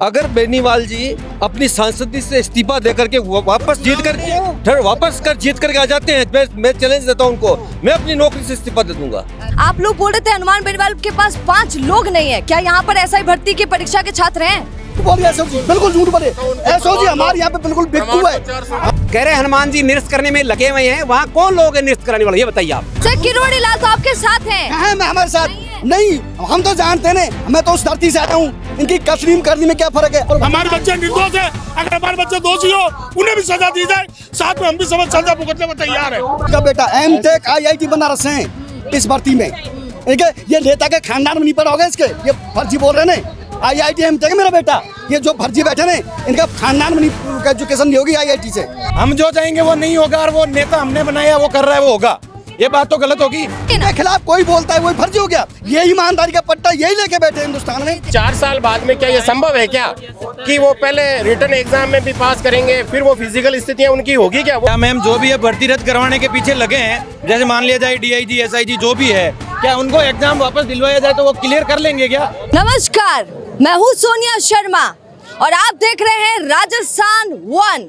अगर बेनीवाल जी अपनी सांसदी से इस्तीफा देकर के वापस जीत करके आ जाते हैं, मैं चैलेंज देता हूं उनको, मैं अपनी नौकरी से इस्तीफा दे दूंगा। आप लोग बोल रहे थे हनुमान बेनीवाल के पास 5 लोग नहीं है, क्या यहाँ पर ऐसा ही भर्ती की परीक्षा के छात्र हैं? बिल्कुल झूठ बोले। एसओजी हमारे यहाँ पे बिल्कुल बिक्कू है। कह रहे हनुमान जी निरस्त करने में लगे हुए हैं, वहाँ कौन लोग हैं निरस्त कराने वाले, ये बताइए आप। सर किरोड़ी लाल तो आपके साथ हैं। मैं हमारे साथ नहीं, हम तो जानते हैं, मैं तो उस धरती से आया हूँ, इनकी तस्लीम करने में क्या फर्क है। हमारे बच्चे निर्दोष है, अगर हमारे बच्चे दोषी हो उन्हें भी सजा दी जाए, साथ में हम भी सब सजा भुगतने में तैयार है। का बेटा एमटेक IIT बनारस है इस भर्ती में, ये नेता के खानदान में नहीं पड़ा होगा, इसके ये फर्जी बोल रहे हैं। IIT एमटेक मेरा बेटा, ये जो फर्जी बैठे ने इनका खानदान में एजुकेशन नहीं होगी IIT से। हम जो चाहेंगे वो नहीं होगा, और वो नेता हमने बनाया वो कर रहा है वो होगा, ये बात तो गलत होगी। इनके खिलाफ कोई बोलता है वही फर्जी हो गया, ये ईमानदारी का पट्टा यही लेके बैठे हिंदुस्तान में। 4 साल बाद में क्या ये संभव है क्या कि वो पहले रिटर्न एग्जाम में भी पास करेंगे, फिर वो फिजिकल स्थितियां उनकी होगी क्या? मैम जो भी है भर्ती रद्द करवाने के पीछे लगे हैं, जैसे मान लिया जाए DIG SIG जो भी है, क्या उनको एग्जाम वापस दिलवाया जाए तो वो क्लियर कर लेंगे क्या? नमस्कार, मैं हूँ सोनिया शर्मा और आप देख रहे हैं राजस्थान 1।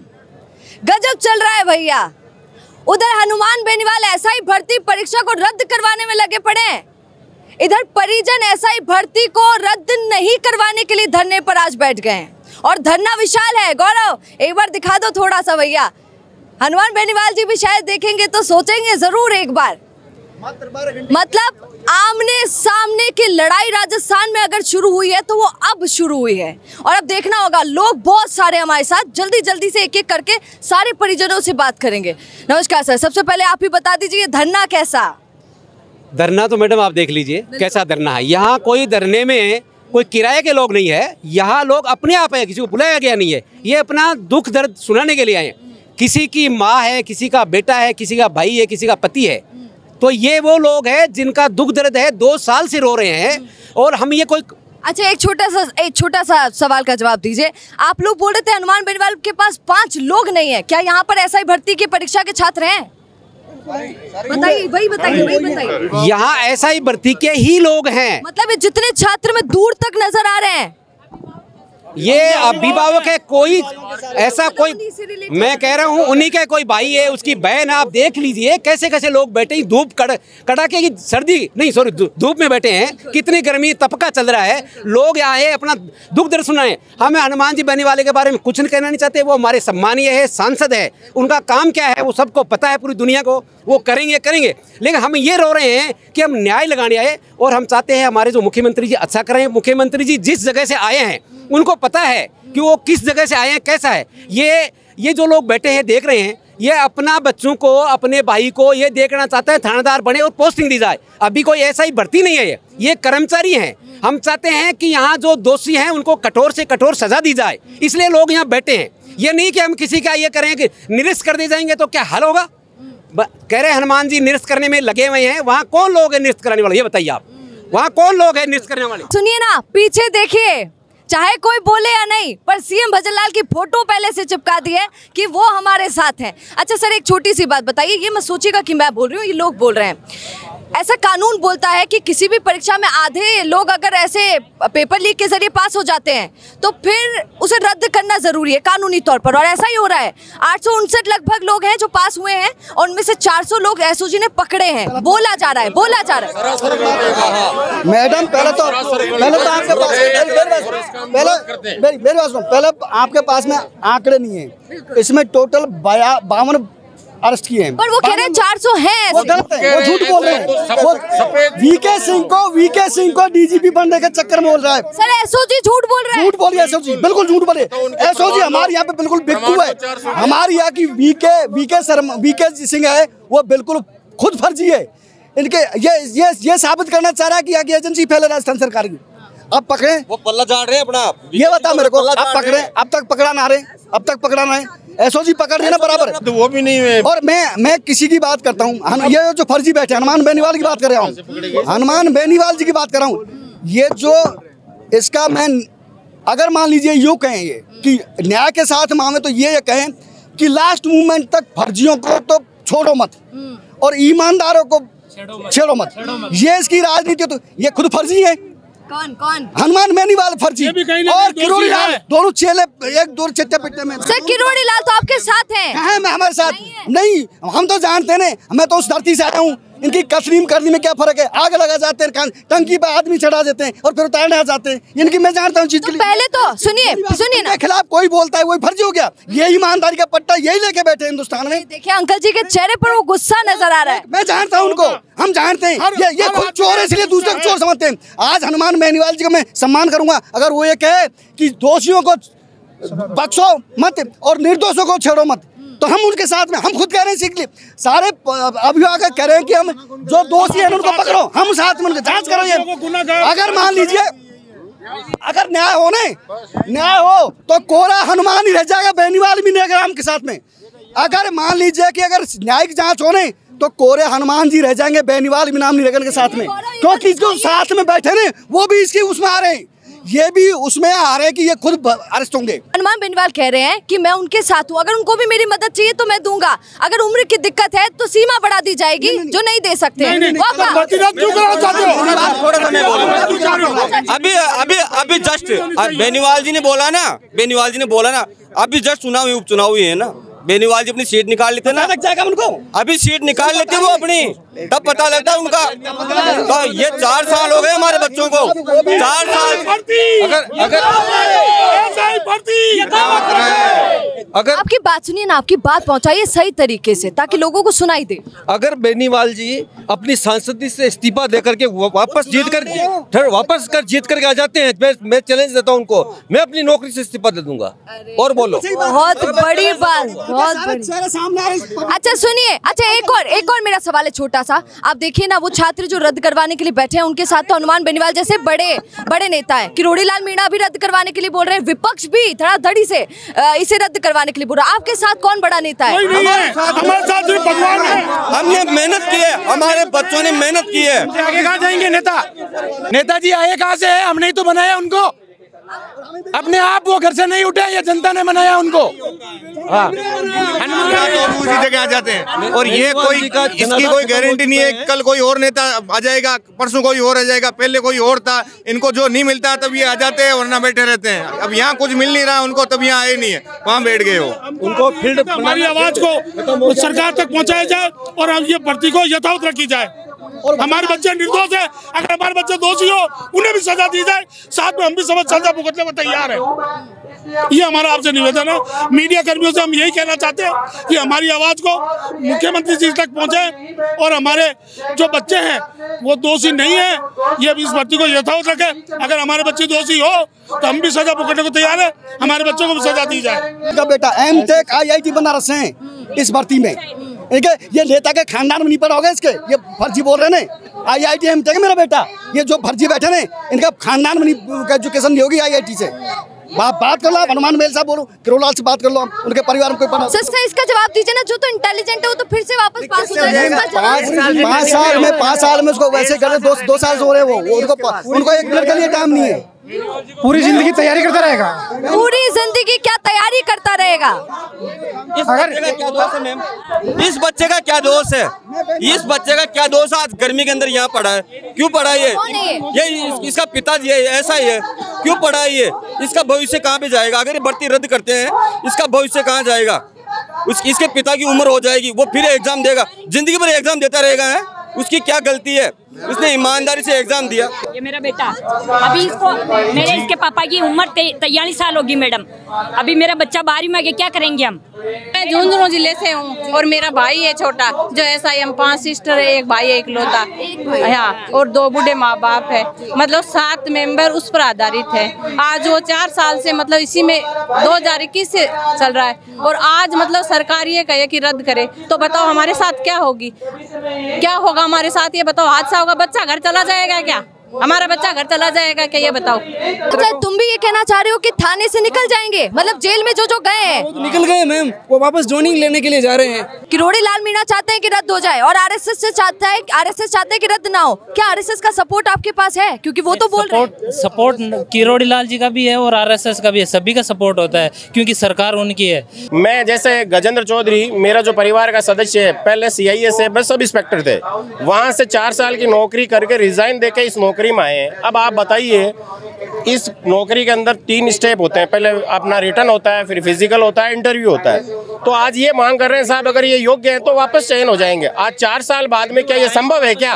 गजब चल रहा है भैया। उधर हनुमान बेनीवाल SI भर्ती परीक्षा को रद्द करवाने में लगे पड़े हैं, इधर परिजन SI भर्ती को रद्द नहीं करवाने के लिए धरने पर आज बैठ गए हैं, और धरना विशाल है। गौरव एक बार दिखा दो थोड़ा सा भैया। हनुमान बेनीवाल जी भी शायद देखेंगे तो सोचेंगे जरूर एक बार। मतलब आमने सामने की लड़ाई राजस्थान में अगर शुरू हुई है तो वो अब शुरू हुई है, और अब देखना होगा, लोग बहुत सारे हमारे साथ जल्दी से एक एक करके सारे परिजनों से बात करेंगे। नमस्कार सर, सबसे पहले आप ही बता दीजिए धरना कैसा? धरना तो मैडम आप देख लीजिए कैसा धरना है। यहाँ कोई धरने में कोई किराए के लोग नहीं है, यहाँ लोग अपने आप है, किसी को बुलाया गया नहीं है, ये अपना दुख दर्द सुनाने के लिए आए हैं। किसी की माँ है, किसी का बेटा है, किसी का भाई है, किसी का पति है, तो ये वो लोग हैं जिनका दुख दर्द है, 2 साल से रो रहे हैं, और हम ये कोई। अच्छा एक छोटा सा सवाल का जवाब दीजिए। आप लोग बोल रहे थे हनुमान बेनीवाल के पास 5 लोग नहीं है, क्या यहाँ पर SI भर्ती की परीक्षा के छात्र हैं? बताइए, वही बताइए। यहाँ SI भर्ती के ही लोग हैं। मतलब जितने छात्र में दूर तक नजर आ रहे हैं, ये अभिभावक है, कोई ऐसा कोई, मैं कह रहा हूँ उन्हीं का कोई भाई है, उसकी बहन है। आप देख लीजिए कैसे कैसे लोग बैठे, धूप कड़ाके की सर्दी नहीं, सॉरी धूप में बैठे हैं, कितनी गर्मी तपका चल रहा है, लोग आए अपना दुख दर्द सुनाए। हमें हनुमान जी बेनीवाल के बारे में कुछ नहीं कहना नहीं चाहते, वो हमारे सम्मानीय है, सांसद है, उनका काम क्या है वो सबको पता है, पूरी दुनिया को, वो करेंगे। लेकिन हम ये रो रहे हैं कि हम न्याय लगाने आए, और हम चाहते हैं हमारे जो मुख्यमंत्री जी अच्छा करें। मुख्यमंत्री जी जिस जगह से आए हैं उनको पता है कि वो किस जगह से आए हैं, कैसा है। ये जो लोग बैठे हैं देख रहे हैं, ये अपना बच्चों को, अपने भाई को ये देखना चाहते हैं थानेदार बने और पोस्टिंग दी जाए। अभी कोई ऐसा ही भर्ती नहीं है, ये कर्मचारी हैं। हम चाहते हैं कि यहाँ जो दोषी हैं उनको कठोर से कठोर सजा दी जाए, इसलिए लोग यहाँ बैठे हैं। ये नहीं कि हम किसी का ये करें कि निरस्त कर दिए जाएंगे तो क्या हल होगा। कह रहे हनुमान जी निरस्त करने में लगे हुए हैं, वहाँ कौन लोग हैं निरस्त कराने वाले, ये बताइए आप। वहाँ कौन लोग हैं निरस्त करने वाले? सुनिए ना, पीछे देखिए, चाहे कोई बोले या नहीं, पर CM भजनलाल की फोटो पहले से चिपका दी है कि वो हमारे साथ हैं। अच्छा सर एक छोटी सी बात बताइए, ये मत सोचिएगा कि मैं बोल रही हूँ, ये लोग बोल रहे हैं। ऐसा कानून बोलता है कि किसी भी परीक्षा में आधे लोग अगर ऐसे पेपर लीक के जरिए पास हो जाते हैं तो फिर उसे रद्द करना जरूरी है कानूनी तौर पर, और ऐसा ही हो रहा है। 859 लगभग लोग हैं जो पास हुए हैं, और उनमें से 400 लोग SOG ने पकड़े हैं, बोला जा रहा है। मैडम पहले तो आपके पास पहले आपके पास में आंकड़े नहीं है, इसमें टोटल 52 अरेस्ट किए हैं, पर वो कह रहे हैं 400 हैं। वो गलत है, वो झूठ बोल रहे हैं। वो वीके सिंह को DGP बनने के चक्कर में बोल रहा है। सर SOG झूठ बोल रहे हैं। झूठ बोलिए SOG, बिल्कुल झूठ बोले। SOG हमारे यहाँ पे बिल्कुल बिक्कू है। हमारे यहाँ की वीके सिंह है, वो बिल्कुल खुद फर्जी है। इनके ये साबित करना चाह रहा है कि यहाँ की एजेंसी फैले राजस्थान सरकार की। अब पकड़े, वो पल्ला झाड़ रहे हैं अपना, ये बता मेरे को। अब पकड़े, अब तक पकड़ा ना रहे, SOG पकड़ देना बराबर है, तो वो भी नहीं है। और मैं किसी की बात करता हूँ, ये जो फर्जी बैठे हनुमान बेनीवाल की बात कर रहा हूँ, हनुमान बेनीवाल जी की बात कर रहा हूँ। ये जो इसका मैं अगर मान लीजिए यूँ कहें ये कि न्याय के साथ मांगे, तो ये कहें कि लास्ट मूवमेंट तक फर्जियों को तो छोड़ो मत और ईमानदारों को छेड़ो मत। ये इसकी राजनीति, तो ये खुद फर्जी है, कौन कौन? हनुमान बेनीवाल फर्जी ये भी कहीं ना और कहीं किरोड़ी दोषी लाल, है। दोनों चेले एक दो चिट्टे पिट्टे में। सर किरोड़ी लाल तो आपके साथ हैं। कहाँ है हमारे साथ? नहीं, हम तो जानते नहीं, मैं तो उस धरती से आया हूँ। इनकी कसरीम करने में क्या फर्क है? आग लगा जाते हैं, टंकी पे आदमी चढ़ा देते हैं और फिर उतारने आ जाते हैं। इनकी मैं जानता हूँ चीज तो के लिए। पहले तो सुनिए ना, इनके खिलाफ कोई बोलता है वही फर्जी हो गया। यही ईमानदारी का पट्टा यही लेके बैठे हिंदुस्तान में। देखिए अंकल जी के चेहरे पर वो गुस्सा नजर आ रहा है। मैं जानता हूँ उनको, हम जानते हैं ये खुद चोर है इसलिए दूसरे को चोर समझते हैं। आज हनुमान बेनीवाल जी का मैं सम्मान करूंगा अगर वो ये कहे कि दोषियों को बख्शो मत और निर्दोषों को छेड़ो मत, तो हम उनके साथ में, हम खुद कह रहे हैं सीख लिए। सारे अभिभावक कह रहे हैं कि हम जो दोषी हैं उनको पकड़ो, हम साथ में उनके जांच करो। ये अगर मान लीजिए अगर न्याय हो तो कोरा हनुमान ही रह जाएगा, बेनीवाल भी नहीं हम के साथ में। अगर मान लीजिए कि अगर न्यायिक जांच हो नहीं तो कोरे हनुमान जी रह जाएंगे, बेनीवाल भी नाम नहीं रहेगा के साथ में, क्योंकि इसको साथ में बैठे ने वो भी इसके उसमें आ रहे हैं, ये भी उसमें आ रहे हैं कि ये खुद अरेस्ट होंगे। हनुमान बेनीवाल कह रहे हैं कि मैं उनके साथ हूँ, अगर उनको भी मेरी मदद चाहिए तो मैं दूंगा। अगर उम्र की दिक्कत है तो सीमा बढ़ा दी जाएगी, जो नहीं दे सकते। अभी जस्ट बेनीवाल जी ने बोला ना, अभी जस्ट चुनाव उपचुनाव ही है ना, बेनीवाल जी अपनी सीट निकाल लेते ना, लग जाएगा उनको। अभी सीट निकाल लेते वो अपनी, तब पता लगता है उनका। तो ये 4 साल हो गए हमारे बच्चों को, 4 साल। अगर आपकी बात सुनिए ना, आपकी बात पहुंचाइए सही तरीके से ताकि लोगों को सुनाई दे। अगर बेनीवाल जी अपनी सांसदी से इस्तीफा देकर के वापस जीत करके आ जाते हैं, मैं चैलेंज देता हूं उनको, मैं अपनी नौकरी से इस्तीफा दे दूंगा। और बोलो, बहुत बड़ी बात, बहुत बड़ी। अच्छा सुनिए, अच्छा एक और मेरा सवाल है छोटा सा। आप देखिए ना, वो छात्र जो रद्द करवाने के लिए बैठे हैं उनके साथ तो हनुमान बेनीवाल जैसे बड़े नेता हैं। किरोड़ी लाल मीणा भी रद्द करवाने के लिए बोल रहे हैं, विपक्ष भी धड़ाधड़ी से इसे रद्द करवाने के लिए बोल रहा है। आपके साथ कौन बड़ा नेता है? हमारे साथ भी भगवान है। हमने मेहनत की है, हमारे बच्चों ने मेहनत की है। आगे कहाँ जाएंगे नेताजी आए कहाँ से है? हमने ही तो बनाया उनको, अपने आप वो घर से नहीं उठे, ये जनता ने बनाया उनको। उसी जगह आ जाते हैं और ये कोई इसकी कोई गारंटी नहीं है, कल कोई और नेता आ जाएगा, परसों कोई और आ जाएगा, पहले कोई और था। इनको जो नहीं मिलता तब ये आ जाते हैं, वरना बैठे रहते हैं। अब यहाँ कुछ मिल नहीं रहा उनको, तब यहाँ आए नहीं है, वहाँ बैठ गए हो। उनको फील्ड हमारी आवाज को सरकार तक पहुँचाया जाए और अब ये भर्ती को यथावत रखी जाए। और हमारे बच्चे निर्दोष है, अगर हमारे बच्चे दोषी हो उन्हें भी सजा दी जाए, साथ में हम भी सब सजा भुगतने को तैयार है। ये हमारा आपसे निवेदन है। मीडिया कर्मियों से हम यही कहना चाहते हैं कि हमारी आवाज को मुख्यमंत्री जी तक पहुंचे और हमारे जो बच्चे हैं वो दोषी नहीं है, ये भी इस भर्ती को यथावत रखे। अगर हमारे बच्चे दोषी हो तो हम भी सजा भुगतने को तैयार है, हमारे बच्चों को भी सजा दी जाए। बेटा एमटेक IIT बनारस है इस भर्ती में, ये नेता के खानदान में नहीं पड़ा होगा इसके, ये फर्जी बोल रहे हैं। IIT एमटेक मेरा बेटा, ये जो फर्जी बैठे ने इनका खानदान में नहीं एजुकेशन नहीं होगी IIT से। बात कर लो, हनुमान बेल साहब बोलो, किरोलाल से बात कर लो, उनके परिवार में कोई पढ़ा। सर इसका जवाब दीजिए ना, जो तो इंटेलिजेंट है वो तो फिर से वापस पास हो जाएगा। 5 साल में उसको वैसे कर 2 साल से हो रहे वो उनको 1 मिनट के लिए टाइम नहीं है। पूरी जिंदगी तैयारी करता रहेगा, पूरी जिंदगी क्या तैयारी करता रहेगा? इस बच्चे का क्या दोष है? इस बच्चे का क्या दोष? आज गर्मी के अंदर यहाँ पड़ा है, क्यों पड़ा है? ये इसका पिताजी है, ऐसा ही है, क्यों पड़ा है? ये इसका भविष्य कहाँ पे जाएगा? अगर ये भर्ती रद्द करते हैं, इसका भविष्य कहाँ जाएगा? इसके पिता की उम्र हो जाएगी, वो फिर एग्जाम देगा, जिंदगी भर एग्जाम देता रहेगा। है उसकी क्या गलती है? उसने ईमानदारी से एग्जाम दिया। ये मेरा बेटा, अभी इसके पापा की उम्र 43 साल होगी मैडम। अभी मेरा बच्चा 12वीं में गया, क्या करेंगे हम? मैं झुंझुनू जिले से हूँ और मेरा भाई है छोटा जो SIM, 5 सिस्टर है, 1 भाई है इकलौता, हाँ, और 2 बूढ़े माँ बाप है, मतलब 7 मेंबर उस पर आधारित है। आज वो 4 साल से मतलब इसी में 2021 से चल रहा है और आज मतलब सरकार ये कहे कि रद्द करे, तो बताओ हमारे साथ क्या होगी, क्या होगा हमारे साथ? ये बताओ, हादसा होगा, बच्चा घर चला जाएगा क्या? हमारा बच्चा घर चला जाएगा क्या? ये बताओ। अच्छा, तुम भी ये कहना चाह रहे हो कि थाने से निकल जाएंगे, मतलब जेल में जो गए हैं? तो निकल गए मैम, वो वापस ज्वाइनिंग लेने के लिए जा रहे हैं। किरोड़ी लाल मीणा चाहते हैं कि रद्द हो जाए और RSS चाहते हैं कि रद्द ना हो। क्या RSS का सपोर्ट आपके पास है? क्योंकि वो तो बोल रहे हैं। सपोर्ट किरोड़ी लाल जी का भी है और RSS का भी है, सभी का सपोर्ट होता है क्योंकि सरकार उनकी है। मैं जैसे गजेंद्र चौधरी, मेरा जो परिवार का सदस्य है, पहले CIA से बस सब इंस्पेक्टर थे, वहाँ से 4 साल की नौकरी करके रिजाइन देके इस नौकरी नौकरी में आए हैं। अब आप बताइए, इस नौकरी के अंदर 3 स्टेप होते हैं, पहले अपना रिटर्न होता है, फिर फिजिकल होता है, इंटरव्यू होता है। तो आज ये मांग कर रहे हैं साहब, अगर ये योग्य हैं तो वापस चयन हो जाएंगे। आज 4 साल बाद में क्या ये संभव है क्या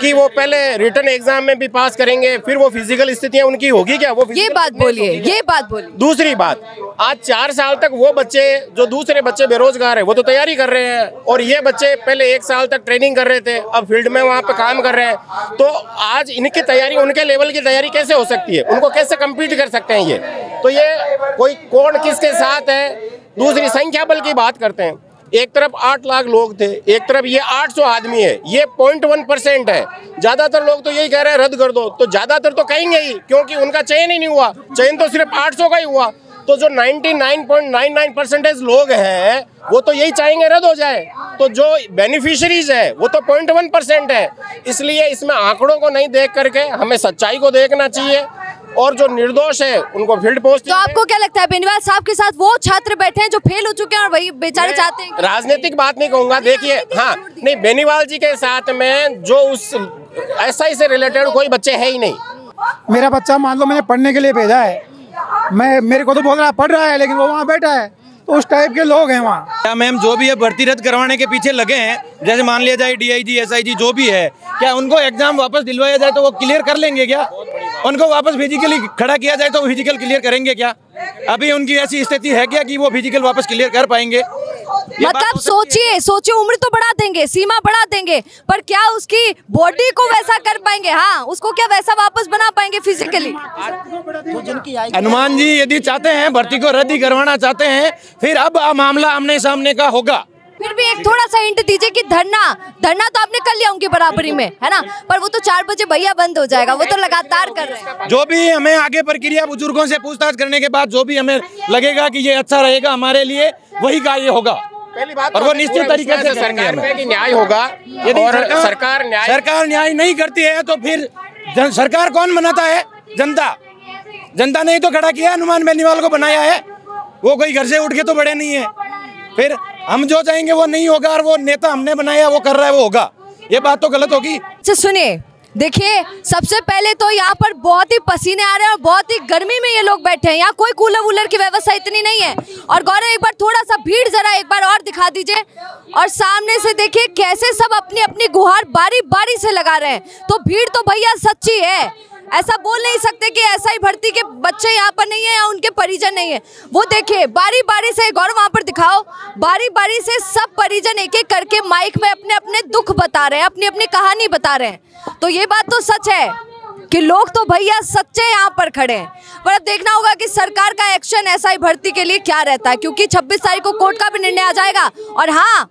कि वो पहले रिटर्न एग्जाम में भी पास करेंगे, फिर वो फिजिकल स्थितियां उनकी होगी क्या? वो ये बात बोलिए, ये बात बोलिए। दूसरी बात, आज 4 साल तक वो बच्चे जो दूसरे बच्चे बेरोजगार है वो तो तैयारी कर रहे हैं, और ये बच्चे पहले 1 साल तक ट्रेनिंग कर रहे थे, अब फील्ड में वहाँ पे काम कर रहे हैं। तो आज इनकी तैयारी, उनके लेवल की तैयारी कैसे हो सकती है? उनको कैसे कम्पीट कर सकते हैं ये? तो ये कोई कौन किसके साथ है? दूसरी संख्या बल की बात करते हैं, एक तरफ 8 लाख लोग थे, एक तरफ ये 800 आदमी है, ये 0.1% है। ज्यादातर लोग तो यही कह रहे हैं रद्द कर दो, तो ज्यादातर तो कहेंगे ही, क्योंकि उनका चयन ही नहीं हुआ, चयन तो सिर्फ 800 का ही हुआ। तो जो 99.99% लोग हैं वो तो यही चाहेंगे रद्द हो जाए, तो जो बेनिफिशरीज है वो तो 0.1% है। इसलिए इसमें आंकड़ों को नहीं देख करके हमें सच्चाई को देखना चाहिए, और जो निर्दोष है उनको फील्ड पोस्ट। तो आपको क्या लगता है बेनीवाल साहब के साथ वो छात्र बैठे हैं जो फेल हो चुके हैं और वही बेचारे चाहते हैं? राजनीतिक बात नहीं कहूँगा, देखिए, हाँ नहीं, बेनीवाल जी के साथ में जो उस SI से रिलेटेड कोई बच्चे है ही नहीं। मेरा बच्चा मान लो मैंने पढ़ने के लिए भेजा है, मेरे को तो बोल रहा पढ़ रहा है, लेकिन वो वहाँ बैठा है, तो उस टाइप के लोग हैं वहाँ। क्या मैम जो भी है भर्ती रद्द करवाने के पीछे लगे हैं, जैसे मान लिया जाए DIG SIG जो भी है, क्या उनको एग्जाम वापस दिलवाया जाए तो वो क्लियर कर लेंगे क्या? उनको वापस फिजिकली खड़ा किया जाए तो वो फिजिकल क्लियर करेंगे क्या? अभी उनकी ऐसी स्थिति है क्या कि वो फिजिकल वापस क्लियर कर पाएंगे? मतलब सोचिए उम्र तो बढ़ा देंगे, सीमा बढ़ा देंगे, पर क्या उसकी बॉडी को वैसा कर पाएंगे? हाँ, उसको क्या वैसा वापस बना पाएंगे फिजिकली? हनुमान जी यदि चाहते हैं भर्ती को रद्द ही करवाना चाहते हैं, फिर अब मामला आमने सामने का होगा। फिर भी एक थोड़ा सा हिंट दीजिए कि धरना तो आपने कर लिया उनकी बराबरी में, है ना, पर वो तो 4 बजे भैया बंद हो जाएगा, वो तो लगातार कर रहे हैं। जो भी हमें आगे प्रक्रिया बुजुर्गों से पूछताछ करने के बाद जो भी हमें लगेगा कि ये अच्छा रहेगा हमारे लिए, वही कार्य होगा। पहली बात और वो निश्चित तरीके से करेंगे। सरकार की न्याय होगा, यदि सरकार न्याय नहीं करती है तो फिर सरकार कौन बनाता है? जनता ने ही तो खड़ा किया, हनुमान बेनीवाल को बनाया है, वो कोई घर से उठ के तो बड़े नहीं है। फिर हम जो चाहेंगे वो नहीं होगा, और वो नेता हमने बनाया वो कर रहा है वो होगा, ये बात तो गलत होगी। अच्छा सुनिए, देखिए सबसे पहले तो यहाँ पर बहुत ही पसीने आ रहे हैं और बहुत ही गर्मी में ये लोग बैठे हैं। यहाँ कोई कूलर वूलर की व्यवस्था इतनी नहीं है। और गौरव एक बार थोड़ा सा भीड़ जरा एक बार और दिखा दीजिए, और सामने से देखिए कैसे सब अपनी अपनी गुहार बारी बारी से लगा रहे हैं। तो भीड़ तो भैया सच्ची है, ऐसा बोल नहीं सकते कि SI भर्ती के बच्चे यहाँ पर नहीं है या उनके परिजन नहीं है। वो देखिए बारी बारी से, गौरव वहाँ पर दिखाओ, बारी बारी से सब परिजन एक एक करके माइक में अपने अपने दुख बता रहे हैं, अपनी अपनी कहानी बता रहे हैं। तो ये बात तो सच है कि लोग तो भैया सच्चे यहाँ पर खड़े हैं। पर अब देखना होगा कि सरकार का एक्शन SI भर्ती के लिए क्या रहता है, क्योंकि 26 तारीख को कोर्ट का भी निर्णय आ जाएगा। और हाँ,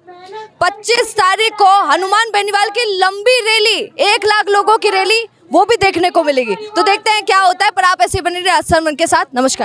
25 तारीख को हनुमान बेनीवाल की लंबी रैली, 1 लाख लोगों की रैली, वो भी देखने को मिलेगी। तो देखते हैं क्या होता है, पर आप ऐसे बने रहिए आस्था के साथ। नमस्कार।